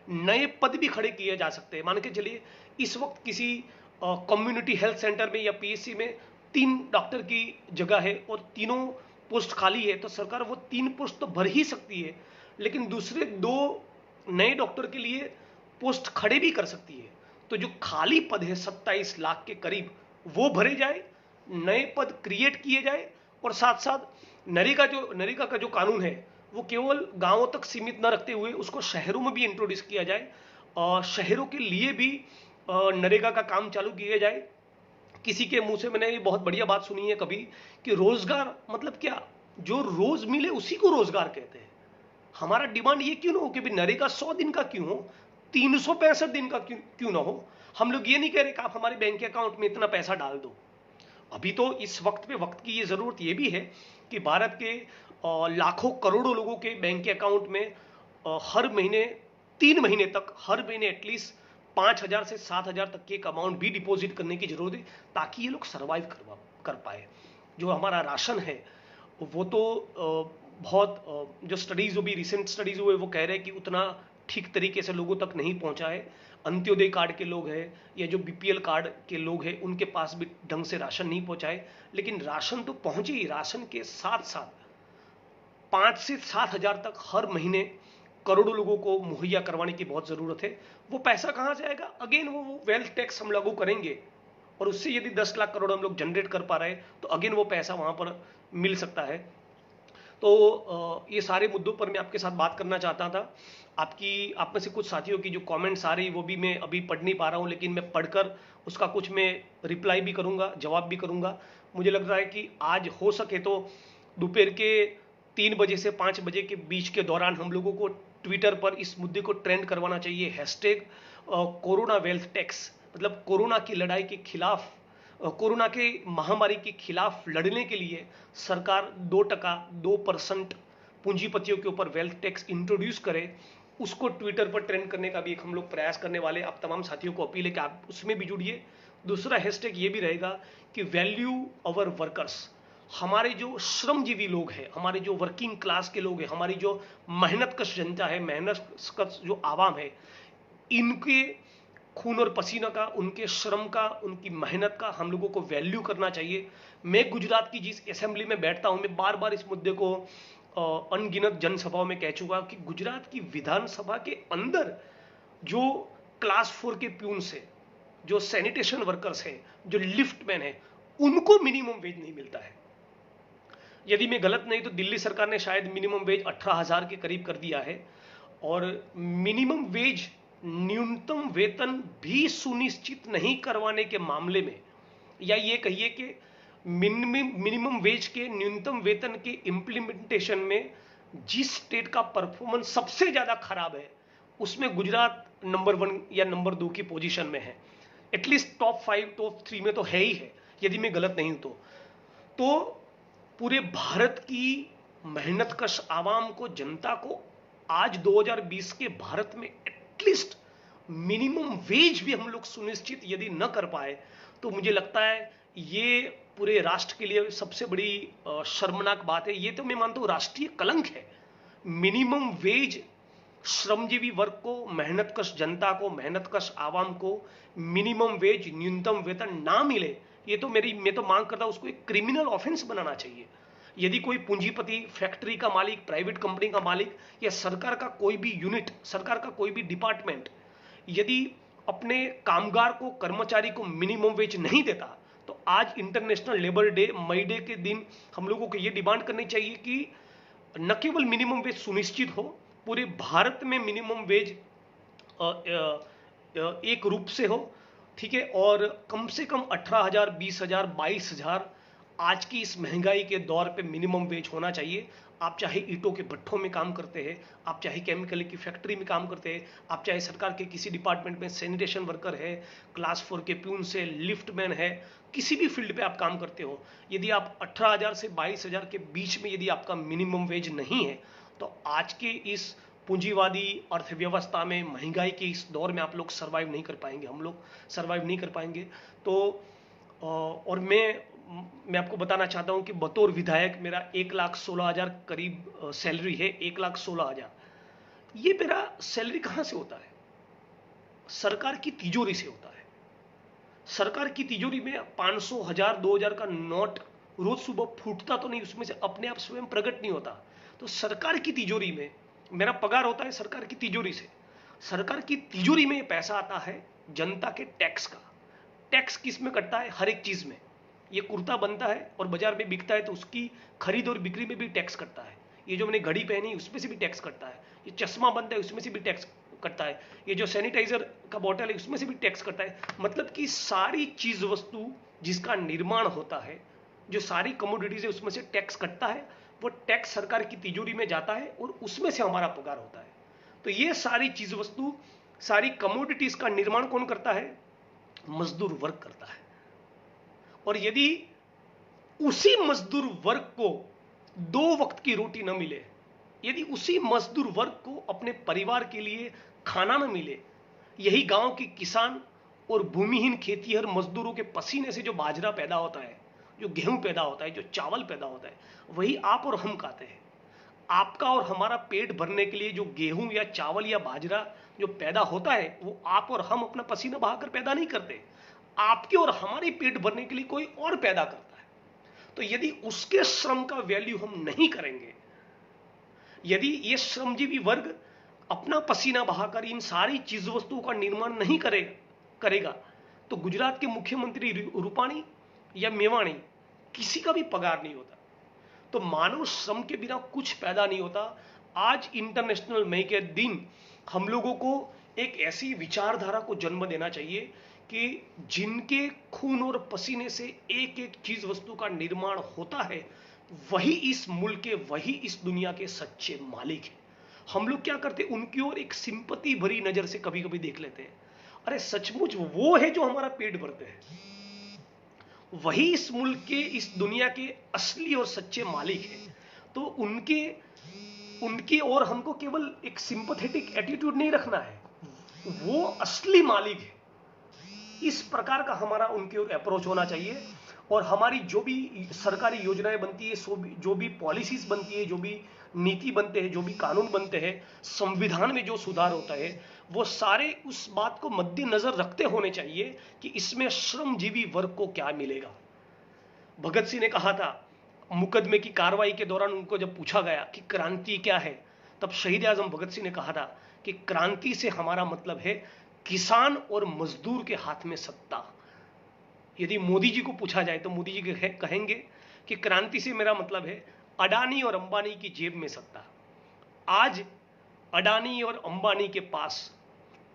नए पद भी खड़े किए जा सकते हैं। मान के चलिए इस वक्त किसी कम्युनिटी हेल्थ सेंटर में या पीएचसी में 3 डॉक्टर की जगह है और तीनों पोस्ट खाली है, तो सरकार वो 3 पोस्ट तो भर ही सकती है, लेकिन दूसरे 2 नए डॉक्टर के लिए पोस्ट खड़े भी कर सकती है। तो जो खाली पद है 27 लाख के करीब, वो भरे जाए, नए पद क्रिएट किए जाए, और साथ साथ नरेगा का जो कानून है वो केवल गांवों तक सीमित न रखते हुए उसको शहरों में भी इंट्रोड्यूस किया जाए, और शहरों के लिए भी नरेगा का काम चालू किया जाए। किसी के मुंह से मैंने ये बहुत बढ़िया बात सुनी है कभी कि रोजगार मतलब क्या, जो रोज मिले उसी को रोजगार कहते हैं। हमारा डिमांड ये क्यों ना हो कि भाई नरेगा 100 दिन का क्यों हो, 365 दिन का क्यों ना हो। हम लोग ये नहीं कह रहे कि आप हमारे बैंक अकाउंट में इतना पैसा डाल दो। अभी तो इस वक्त पे वक्त की ये जरूरत ये भी है कि भारत के लाखों करोड़ों लोगों के बैंक अकाउंट में हर महीने 3 महीने तक, हर महीने एटलीस्ट 5,000 से 7,000 तक के एक अमाउंट भी डिपॉजिट करने की जरूरत है, ताकि ये लोग सर्वाइव कर पाए। जो हमारा राशन है वो तो बहुत जो स्टडीज भी रिसेंट स्टडीज हुए वो कह रहे हैं कि उतना ठीक तरीके से लोगों तक नहीं पहुंचा है। अंत्योदय कार्ड के लोग हैं या जो बीपीएल कार्ड के लोग हैं उनके पास भी ढंग से राशन नहीं पहुंचाए, लेकिन राशन तो पहुंचे ही। राशन के साथ साथ 5 से 7,000 तक हर महीने करोड़ों लोगों को मुहैया करवाने की बहुत जरूरत है। वो पैसा कहां से आएगा? अगेन वो वेल्थ टैक्स हम लागू करेंगे, और उससे यदि 10 लाख करोड़ हम लोग जनरेट कर पा रहे हैं तो अगेन वो पैसा वहां पर मिल सकता है। तो ये सारे मुद्दों पर मैं आपके साथ बात करना चाहता था। आप में से कुछ साथियों की जो कमेंट्स आ रही वो भी मैं अभी पढ़ नहीं पा रहा हूं, लेकिन मैं पढ़कर उसका कुछ मैं रिप्लाई भी करूंगा, जवाब भी करूंगा। मुझे लग रहा है कि आज हो सके तो दोपहर के 3 बजे से 5 बजे के बीच के दौरान हम लोगों को ट्विटर पर इस मुद्दे को ट्रेंड करवाना चाहिए। हैशटैग कोरोना वेल्थ टैक्स, मतलब कोरोना की लड़ाई के खिलाफ, कोरोना के महामारी के खिलाफ लड़ने के लिए सरकार 2% 2% पूंजीपतियों के ऊपर वेल्थ टैक्स इंट्रोड्यूस करे। उसको ट्विटर पर ट्रेंड करने का भी एक हम लोग प्रयास करने वाले। आप तमाम साथियों को अपील है कि आप उसमें भी जुड़िए। दूसरा हैशटैग ये भी रहेगा कि वैल्यू अवर वर्कर्स, हमारे जो श्रमजीवी लोग हैं, हमारे जो वर्किंग क्लास के लोग हैं, हमारी जो मेहनतकश जनता है, मेहनतकश जो आवाम है, इनके खून और पसीना का, उनके श्रम का, उनकी मेहनत का हम लोगों को वैल्यू करना चाहिए। मैं गुजरात की जिस असेंबली में बैठता हूं, मैं बार बार इस मुद्दे को अनगिनत जनसभाओं में कह चुका कि गुजरात की विधानसभा के अंदर जो क्लास 4 के प्यून्स है, जो सैनिटेशन वर्कर्स हैं, जो लिफ्टमैन है, उनको मिनिमम वेज नहीं मिलता है। यदि मैं गलत नहीं तो दिल्ली सरकार ने शायद मिनिमम वेज 18,000 के करीब कर दिया है, और मिनिमम वेज न्यूनतम वेतन भी सुनिश्चित नहीं करवाने के मामले में, या ये कहिए कि मिनिमम वेज के न्यूनतम वेतन के इंप्लीमेंटेशन में जिस स्टेट का परफॉर्मेंस सबसे ज्यादा खराब है, उसमें गुजरात नंबर 1 या नंबर 2 की पोजीशन में है। एटलीस्ट टॉप 5 टॉप 3 में तो है ही है, यदि मैं गलत नहीं हूं तो पूरे भारत की मेहनतकश आवाम को, जनता को आज 2020 के भारत में एटलीस्ट मिनिमम वेज भी हम लोग सुनिश्चित यदि न कर पाए तो मुझे लगता है ये पूरे राष्ट्र के लिए सबसे बड़ी शर्मनाक बात है। ये तो मैं मानता हूं राष्ट्रीय कलंक है। मिनिमम वेज श्रमजीवी वर्ग को, मेहनतकश जनता को, मेहनतकश आवाम को मिनिमम वेज, न्यूनतम वेतन ना मिले, ये तो मैं तो मांग करता हूं उसको एक क्रिमिनल ऑफेंस बनाना चाहिए। यदि कोई पूंजीपति, फैक्ट्री का मालिक, प्राइवेट कंपनी का मालिक या सरकार का कोई भी यूनिट, सरकार का कोई भी डिपार्टमेंट यदि अपने कामगार को, कर्मचारी को मिनिमम वेज नहीं देता, तो आज इंटरनेशनल लेबर डे, मई डे के दिन हम लोगों को यह डिमांड करनी चाहिए कि न केवल मिनिमम वेज सुनिश्चित हो, पूरे भारत में मिनिमम वेज एक रूप से हो, ठीक है, और कम से कम 18,000, 20,000, 22,000 आज की इस महंगाई के दौर पे मिनिमम वेज होना चाहिए। आप चाहे ईंटों के भट्ठों में काम करते हैं, आप चाहे केमिकल की फैक्ट्री में काम करते हैं, आप चाहे सरकार के किसी डिपार्टमेंट में सैनिटेशन वर्कर है, क्लास 4 के प्यून से लिफ्टमैन है, किसी भी फील्ड पे आप काम करते हो, यदि आप 18,000 से 22,000 के बीच में यदि आपका मिनिमम वेज नहीं है, तो आज के इस पूंजीवादी अर्थव्यवस्था में, महंगाई के इस दौर में आप लोग सर्वाइव नहीं कर पाएंगे, हम लोग सर्वाइव नहीं कर पाएंगे। तो और मैं आपको बताना चाहता हूं कि बतौर विधायक मेरा 1,16,000 करीब सैलरी है। 1,16,000 ये मेरा सैलरी कहां से होता है? सरकार की तिजोरी से होता है। सरकार की तिजोरी में 500, 1,000, 2,000 का नोट रोज सुबह फूटता तो नहीं, उसमें से अपने आप स्वयं प्रकट नहीं होता। तो सरकार की तिजोरी में मेरा पगार होता है, सरकार की तिजोरी से। सरकार की तिजोरी में पैसा आता है जनता के टैक्स का। टैक्स किस में कटता है? हर एक चीज में। ये कुर्ता बनता है और बाजार में बिकता है तो उसकी खरीद और बिक्री में भी टैक्स कटता है। ये जो मैंने घड़ी पहनी उसमें से भी टैक्स कटता है, ये चश्मा बनता है उसमें से भी टैक्स कटता है, ये जो सैनिटाइजर का बॉटल है उसमें से भी टैक्स कटता है। मतलब कि सारी चीज वस्तु जिसका निर्माण होता है, जो सारी कमोडिटीज है उसमें से टैक्स कटता है, वो टैक्स सरकार की तिजोरी में जाता है और उसमें से हमारा पगार होता है। तो ये सारी चीज वस्तु, सारी कमोडिटीज का निर्माण कौन करता है? मजदूर वर्ग करता है। और यदि उसी मजदूर वर्ग को 2 वक्त की रोटी न मिले, यदि उसी मजदूर वर्ग को अपने परिवार के लिए खाना न मिले, यही गांव के किसान और भूमिहीन खेतीहर मजदूरों के पसीने से जो बाजरा पैदा होता है, जो गेहूं पैदा होता है, जो चावल पैदा होता है, वही आप और हम खाते हैं। आपका और हमारा पेट भरने के लिए जो गेहूं या चावल या बाजरा जो पैदा होता है, वो आप और हम अपना पसीना बहाकर पैदा नहीं करते, आपके और हमारे पेट भरने के लिए कोई और पैदा करता है। तो यदि उसके श्रम का वैल्यू हम नहीं करेंगे, यदि ये श्रमजीवी वर्ग अपना पसीना बहाकर इन सारी चीज वस्तुओं का निर्माण नहीं करेगा, तो गुजरात के मुख्यमंत्री रूपाणी या मेवाणी किसी का भी पगार नहीं होता। तो मानव श्रम के बिना कुछ पैदा नहीं होता। आज इंटरनेशनल मई के दिन हम लोगों को एक ऐसी विचारधारा को जन्म देना चाहिए कि जिनके खून और पसीने से एक एक चीज वस्तु का निर्माण होता है, वही इस मुल्क के, वही इस दुनिया के सच्चे मालिक हैं। हम लोग क्या करते हैं, उनकी ओर एक सिंपति भरी नजर से कभी कभी देख लेते हैं। अरे सचमुच वो है जो हमारा पेट भरते हैं, वही इस मुल्क के, इस दुनिया के असली और सच्चे मालिक हैं। तो उनके और हमको केवल एक सिंपथेटिक एटीट्यूड नहीं रखना है, वो असली मालिक है। इस प्रकार का हमारा उनके ओर अप्रोच होना चाहिए। और हमारी जो भी सरकारी योजनाएं बनती है, जो भी पॉलिसीज बनती है, जो भी नीति बनते हैं, जो भी कानून बनते हैं, संविधान में जो सुधार होता है, वो सारे उस बात को मद्देनजर रखते होने चाहिए कि इसमें श्रमजीवी वर्ग को क्या मिलेगा। भगत सिंह ने कहा था, मुकदमे की कार्रवाई के दौरान उनको जब पूछा गया कि क्रांति क्या है, तब शहीद आजम भगत सिंह ने कहा था कि क्रांति से हमारा मतलब है किसान और मजदूर के हाथ में सत्ता। यदि मोदी जी को पूछा जाए तो मोदी जी कहेंगे कि क्रांति से मेरा मतलब है अडानी और अंबानी की जेब में सत्ता। आज अडानी और अंबानी के पास,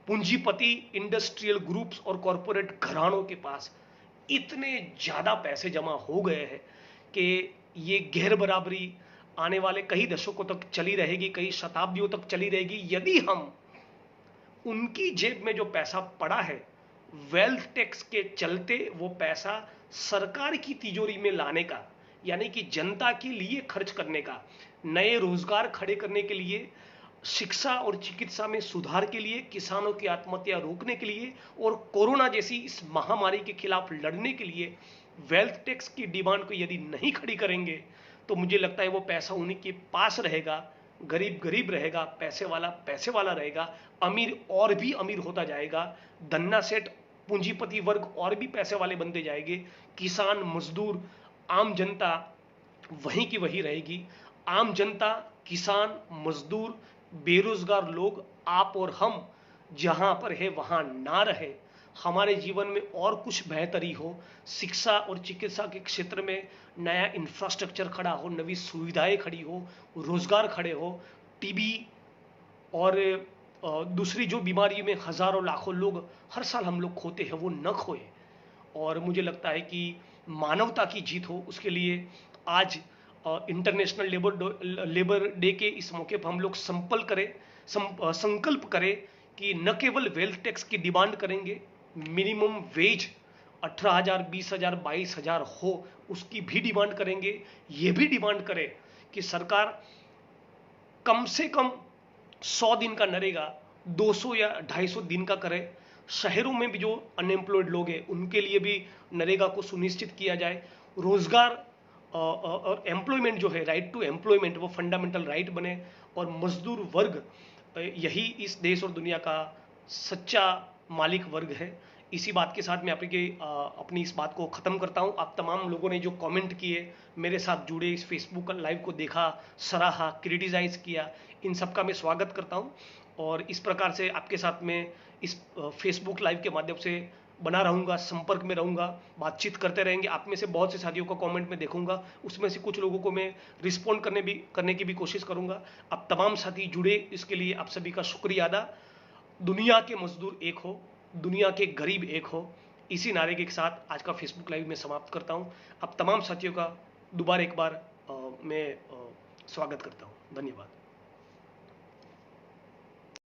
पूंजीपति इंडस्ट्रियल ग्रुप्स और कॉरपोरेट घरानों के पास इतने ज्यादा पैसे जमा हो गए हैं कि ये गैर बराबरी आने वाले कई दशकों तक चली रहेगी, कई शताब्दियों तक चली रहेगी, यदि हम उनकी जेब में जो पैसा पड़ा है वेल्थ टैक्स के चलते वो पैसा सरकार की तिजोरी में लाने का, यानी कि जनता के लिए खर्च करने का, नए रोजगार खड़े करने के लिए, शिक्षा और चिकित्सा में सुधार के लिए, किसानों की आत्महत्या रोकने के लिए और कोरोना जैसी इस महामारी के खिलाफ लड़ने के लिए वेल्थ टैक्स की डिमांड को यदि नहीं खड़ी करेंगे, तो मुझे लगता है वो पैसा उन्हीं के पास रहेगा, गरीब गरीब रहेगा, पैसे वाला रहेगा, अमीर और भी अमीर होता जाएगा, धन्ना सेठ पूंजीपति वर्ग और भी पैसे वाले बनते जाएंगे, किसान मजदूर आम जनता वहीं की वही रहेगी। आम जनता, किसान, मजदूर, बेरोजगार लोग, आप और हम जहां पर है वहां ना रहे, हमारे जीवन में और कुछ बेहतरी हो, शिक्षा और चिकित्सा के क्षेत्र में नया इंफ्रास्ट्रक्चर खड़ा हो, नवी सुविधाएं खड़ी हो, रोजगार खड़े हो, टीबी और दूसरी जो बीमारी में हजारों लाखों लोग हर साल हम लोग खोते हैं, वो न खोए। और मुझे लगता है कि मानवता की जीत हो, उसके लिए आज इंटरनेशनल लेबर डे के इस मौके पर हम लोग संकल्प करें कि न केवल वेल्थ टैक्स की डिमांड करेंगे, मिनिमम वेज 18,000, 20,000, 22,000 हो, उसकी भी डिमांड करेंगे। ये भी डिमांड करें कि सरकार कम से कम 100 दिन का नरेगा 200 या 250 दिन का करे। शहरों में भी जो अनएम्प्लॉयड लोग हैं उनके लिए भी नरेगा को सुनिश्चित किया जाए। रोजगार और एम्प्लॉयमेंट जो है, राइट टू एम्प्लॉयमेंट, वो फंडामेंटल राइट बने। और मजदूर वर्ग यही इस देश और दुनिया का सच्चा मालिक वर्ग है। इसी बात के साथ मैं अपनी इस बात को ख़त्म करता हूं। आप तमाम लोगों ने जो कमेंट किए, मेरे साथ जुड़े, इस फेसबुक लाइव को देखा, सराहा, क्रिटिसाइज किया, इन सब का मैं स्वागत करता हूं। और इस प्रकार से आपके साथ में इस फेसबुक लाइव के माध्यम से बना रहूँगा, संपर्क में रहूँगा, बातचीत करते रहेंगे। आप में से बहुत से साथियों का कमेंट में देखूंगा, उसमें से कुछ लोगों को मैं रिस्पॉन्ड करने की भी कोशिश करूंगा। आप तमाम साथी जुड़े, इसके लिए आप सभी का शुक्रिया अदा। दुनिया के मजदूर एक हो, दुनिया के गरीब एक हो, इसी नारे के साथ आज का फेसबुक लाइव में समाप्त करता हूं। आप तमाम साथियों का दोबारा एक बार मैं स्वागत करता हूं। धन्यवाद।